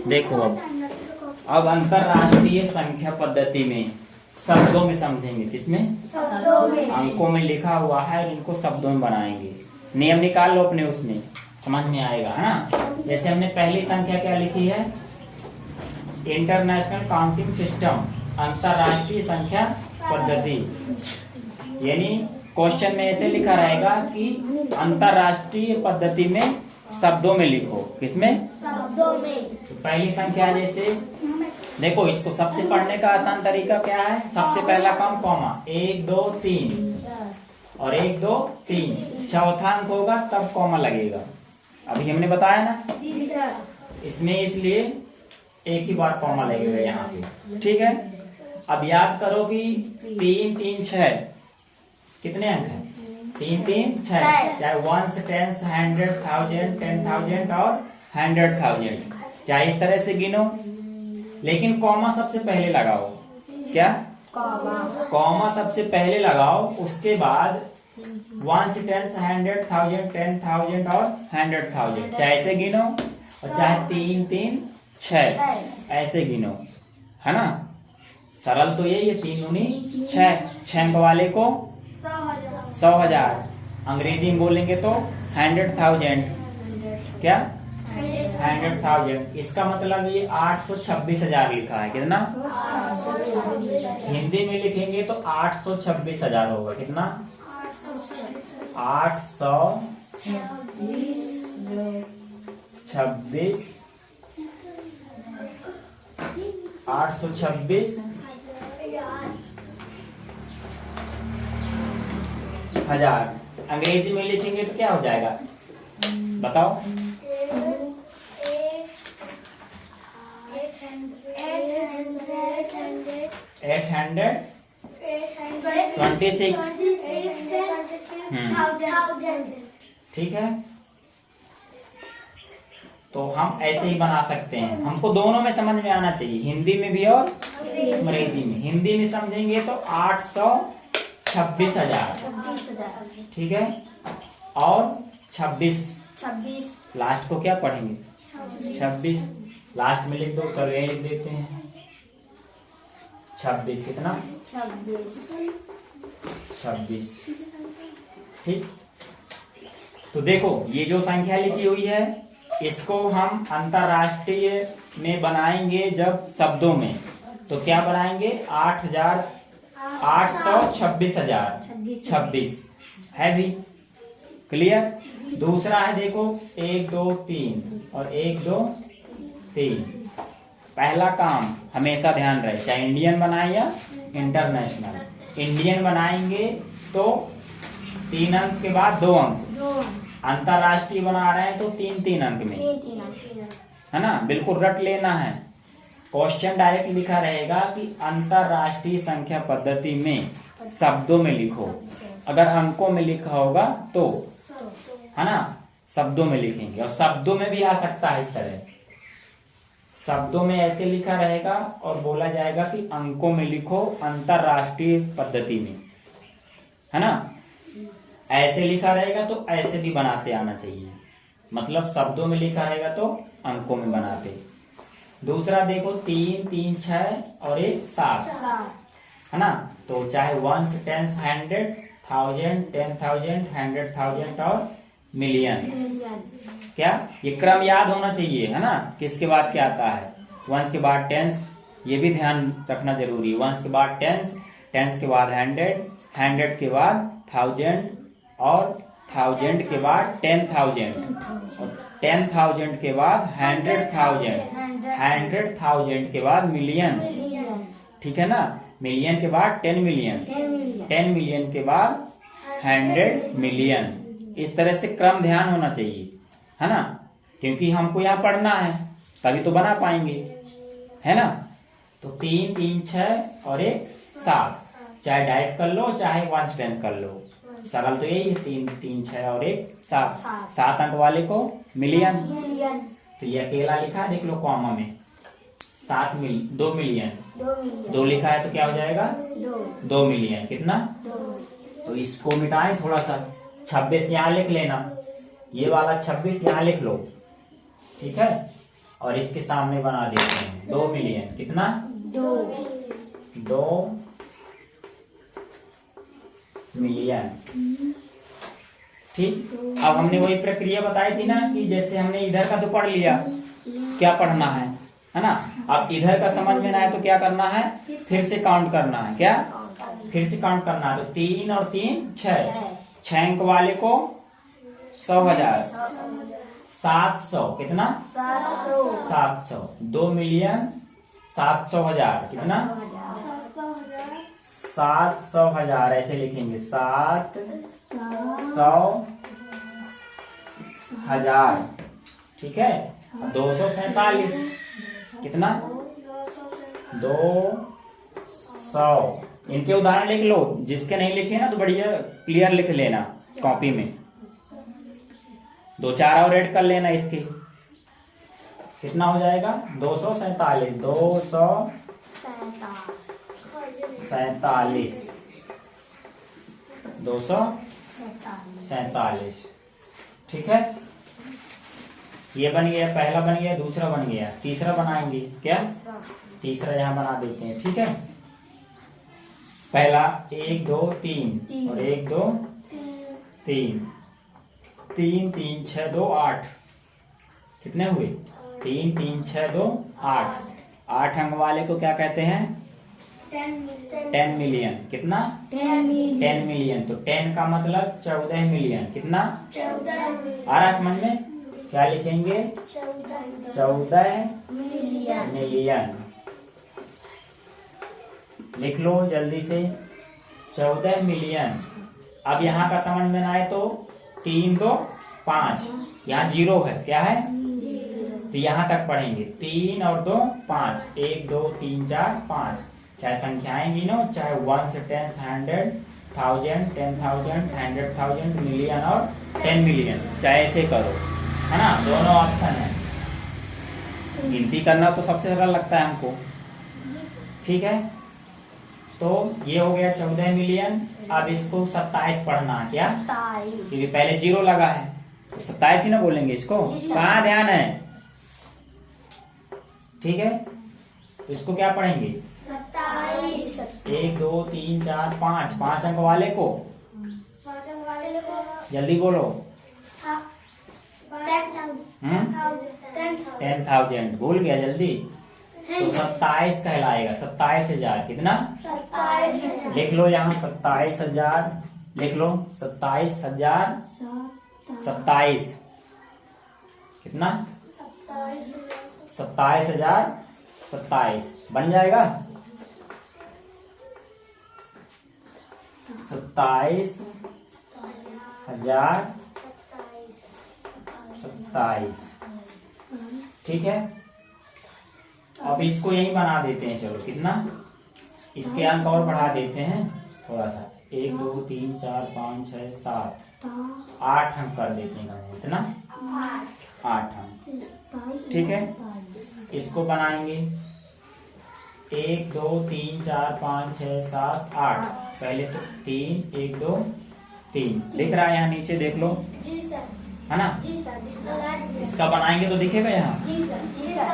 देखो अब अंतरराष्ट्रीय संख्या पद्धति में शब्दों में समझेंगे। किसमें? शब्दों में। अंकों में लिखा हुआ है और इनको शब्दों में बनाएंगे। नियम निकाल लो अपने, उसमें समझ में आएगा, है ना। जैसे हमने पहली संख्या क्या लिखी है? इंटरनेशनल काउंटिंग सिस्टम, अंतरराष्ट्रीय संख्या पद्धति। यानी क्वेश्चन में ऐसे लिखा रहेगा कि अंतरराष्ट्रीय पद्धति में शब्दों में लिखो। किसमें? शब्दों में। तो पहली संख्या जैसे देखो, इसको सबसे पढ़ने का आसान तरीका क्या है? सबसे पहला काम कॉमा, 1 2 3 और 1 2 3, चौथा अंक होगा तब कॉमा लगेगा। अभी हमने बताया ना जी सर। इसमें इसलिए एक ही बार कॉमा लगेगा यहाँ पे, ठीक है। अब याद करो कि 3 3 6 कितने अंक हैं? 3 3 6, चाहे 1 10 100 1000 10,000 और 100,000, चाहे इस तरह से गिनो, लेकिन कॉमा सबसे पहले लगाओ। क्या? कॉमा सबसे पहले लगाओ, उसके बाद 1 से 10 100 1000 10,000 और 100,000, चाहे ऐसे गिनो और चाहे 3 3 6 ऐसे गिनो, है ना। सरल तो यही है, 3 दूनी 6, 6 अंक वाले को 100,000, अंग्रेजी में बोलेंगे तो 100,000। क्या? 100,000। इसका मतलब ये 826,000 लिखा है। कितना? हिंदी में लिखेंगे तो 826,000 होगा। कितना? 826,000। अंग्रेजी में लिखेंगे तो क्या हो जाएगा बताओ? 826। ठीक है, तो हम ऐसे ही बना सकते हैं। हमको दोनों में समझ में आना चाहिए, हिंदी में भी और अंग्रेजी में। हिंदी में समझेंगे तो 826,000, ठीक है, और 26 लास्ट को क्या पढ़ेंगे? 26 लास्ट में लिख दो, चलो ये लिख देते हैं 26। कितना? 26। ठीक, तो देखो ये जो संख्या लिखी हुई है इसको हम अंतरराष्ट्रीय में बनाएंगे जब शब्दों में, तो क्या बनाएंगे? 826,000 है भी क्लियर। दूसरा है देखो 1 2 3 और 1 2 3। पहला काम हमेशा ध्यान रहे, चाहे इंडियन बनाए या इंटरनेशनल। इंडियन बनाएंगे तो 3 अंक के बाद 2 अंक, अंतरराष्ट्रीय बना रहे हैं तो 3 3 अंक में, है ना। बिल्कुल रट लेना है, क्वेश्चन डायरेक्ट लिखा रहेगा कि अंतरराष्ट्रीय संख्या पद्धति में शब्दों में लिखो। अगर अंकों में लिखा होगा तो, है ना, शब्दों में लिखेंगे। और शब्दों में भी आ सकता है इस तरह, शब्दों में ऐसे लिखा रहेगा और बोला जाएगा कि अंकों में लिखो अंतरराष्ट्रीय पद्धति में, है ना। ऐसे लिखा रहेगा तो ऐसे भी बनाते आना चाहिए, मतलब शब्दों में लिखा रहेगा तो अंकों में बनाते। दूसरा देखो 3 3 6 और 1 7, है ना। तो चाहे 1 से 10 100 1000 10,000 100,000 और मिलियन। क्या? ये क्रम याद होना चाहिए, है ना, किसके बाद क्या आता है। 1 के बाद 10, ये भी ध्यान रखना जरूरी है। 1 के बाद 10, 10 के बाद 100, 100 के बाद 1000 और 1000 के बाद 10,000 और 10,000 के बाद 100,000, 100,000 के बाद मिलियन, ठीक है ना। मिलियन के बाद 10 मिलियन, 10 मिलियन के बाद 100 मिलियन। इस तरह से क्रम ध्यान होना चाहिए, है ना, क्योंकि हमको यहाँ पढ़ना है तभी तो बना पाएंगे, है ना। तो 3 3 6 और 1 7, चाहे डायरेक्ट कर लो चाहे 1 से 10 कर लो, सरल तो यही है। 3 3 6 और 1 7, 7 अंक वाले को मिलियन। तो ये अकेला लिखा है, देख लो कॉमा में 2 मिलियन, 2 लिखा है तो क्या हो जाएगा? 2 मिलियन। कितना? तो इसको मिटाएं थोड़ा सा, 26 यहाँ लिख लेना, ये वाला 26 यहाँ लिख लो, ठीक है। और इसके सामने बना देते हैं 2 मिलियन। कितना? 2 मिलियन। ठीक, अब हमने वही प्रक्रिया बताई थी ना कि जैसे हमने इधर का तो पढ़ लिया, क्या पढ़ना है ना। अब इधर का समझ में ना आए तो क्या करना है, फिर से काउंट करना है। क्या? फिर से काउंट करना है। तो 3 और 3 6 अंक वाले को 100,000 700। कितना? 700। 2 मिलियन 700,000। कितना? 700,000 ऐसे लिखेंगे, 700,000। ठीक है। 247। कितना? 200। इनके उदाहरण लिख लो, जिसके नहीं लिखे ना तो बढ़िया क्लियर लिख लेना कॉपी में। 2 4 और ऐड कर लेना इसके। कितना हो जाएगा? 247। 247। 247। ठीक है। ये बन गया, पहला बन गया, दूसरा बन गया, तीसरा बनाएंगे। क्या? तीसरा यहाँ बना देते हैं। ठीक है। पहला 1 2 3 और 1 2 3 3 3 6 2 8। कितने हुए? 3 3 6 2 8। 8 अंक वाले को क्या कहते हैं? 10 मिलियन। कितना? 10 मिलियन। तो 10 का मतलब 14 मिलियन। कितना? 14 आ रहा समझ में? क्या लिखेंगे? 14 मिलियन। लिख लो जल्दी से, 14 मिलियन। अब यहाँ का समझ में ना आए तो 3 2 5, यहाँ 0 है। क्या है? तो यहाँ तक पढ़ेंगे। 3 और 2 5, 1 2 3 4 5। चाहे संख्याएं गिनो, चाहे 1 से 10, 100, 1000, 10,000, 100,000, मिलियन और 10 मिलियन, चाहे ऐसे करो, है ना। दोनों ऑप्शन है। गिनती करना तो सबसे सरल लगता है हमको। ठीक है। तो ये हो गया 14 मिलियन। अब इसको 27 पढ़ना है। क्या? क्योंकि पहले 0 लगा है तो 27 ही ना बोलेंगे इसको। कहाँ ध्यान है? ठीक है। तो इसको क्या पढ़ेंगे? 1 2 3 4 5। 5 अंक वाले को जल्दी बोलो। 10,000। भूल गया जल्दी। तो 27 कहलाएगा। 27,000। कितना? 27। लिख लो यहाँ 27,000। लिख लो 27,000। 27। कितना? 27,000। 27 बन जाएगा। 27,000। 27। ठीक है। अब इसको यही बना देते हैं। चलो कितना? इसके अंक और बढ़ा देते हैं थोड़ा सा। 1 2 3 4 5 6 7 8 अंक कर देते हैं। इतना 8 अंक। ठीक है। इसको बनाएंगे 1 2 3 4 5 6 7 8। पहले तो 3 1 2 3 दिख रहा है यहाँ नीचे, देख लो। जी सर। है ना। जी सर। इसका बनाएंगे तो दिखेगा यहाँ। जी सर। जी सर।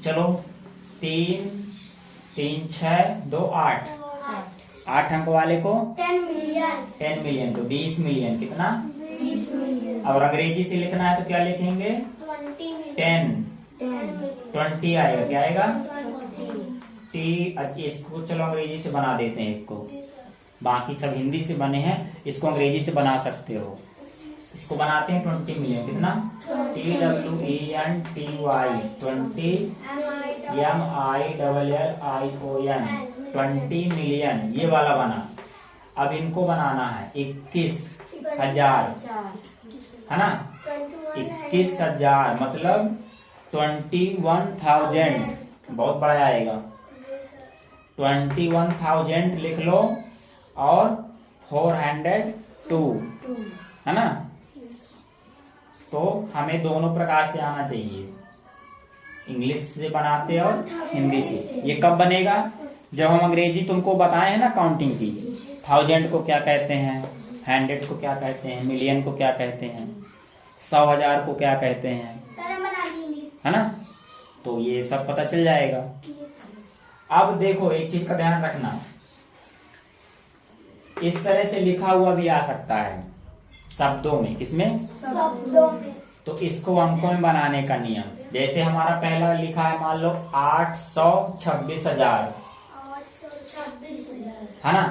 चलो 3 3 6 2 8। 8 अंक वाले को 10 मिलियन। 10 मिलियन। तो 20 मिलियन। कितना? 20 मिलियन। और अंग्रेजी से लिखना है तो क्या लिखेंगे? 20 मिलियन। 20 आएगा। क्या आएगा? 20। इसको चलो अंग्रेजी से बना देते हैं एक को। जी सर। बाकी सब हिंदी से बने हैं, इसको अंग्रेजी से बना सकते हो। इसको बनाते हैं 20 मिलियन। कितना? TWENTY 20 MILLION 20 million. ये वाला बना। अब इनको बनाना है 21,000। है ना। 21,000 मतलब 21,000। बहुत बड़ा आएगा। 21,000 लिख लो और 402। है ना। तो हमें दोनों प्रकार से आना चाहिए, इंग्लिश से बनाते और हिंदी से। ये कब बनेगा? जब हम अंग्रेजी तुमको बताए हैं ना काउंटिंग की। 1000 को क्या कहते हैं, 100 को क्या कहते हैं, मिलियन को क्या कहते हैं, 100,000 को क्या कहते हैं। है ना। तो ये सब पता चल जाएगा। अब देखो एक चीज का ध्यान रखना, इस तरह से लिखा हुआ भी आ सकता है शब्दों में। किसमें? शब्दों में। तो इसको अंकों में बनाने का नियम, जैसे हमारा पहला लिखा है मान लो 826,000, 826,000 है ना।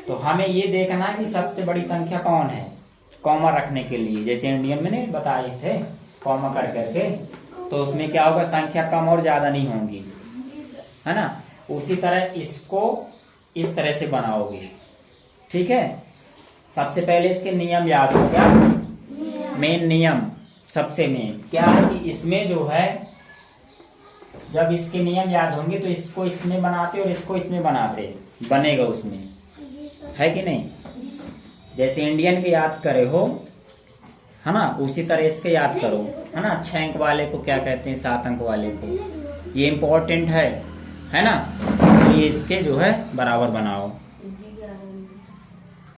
तो हमें ये देखना है कि सबसे बड़ी संख्या कौन है, कॉमा रखने के लिए, जैसे इंडियन में नहीं बताए थे कॉमा कर करके, तो उसमें क्या होगा, संख्या कम और ज्यादा नहीं होंगी, है ना। उसी तरह इसको इस तरह से बनाओगे, ठीक है। सबसे पहले इसके नियम याद हो गया। मेन नियम सबसे मेन क्या है कि इसमें जो है, जब इसके नियम याद होंगे तो इसको इसमें बनाते और इसको इसमें बनाते, बनेगा उसमें, है कि नहीं। जैसे इंडियन के याद करे हो, है ना, उसी तरह इसके याद करो, है ना। 6 अंक वाले को क्या कहते हैं, 7 अंक वाले को, ये इम्पोर्टेंट है ना। इसलिए इसके जो है बराबर बनाओ।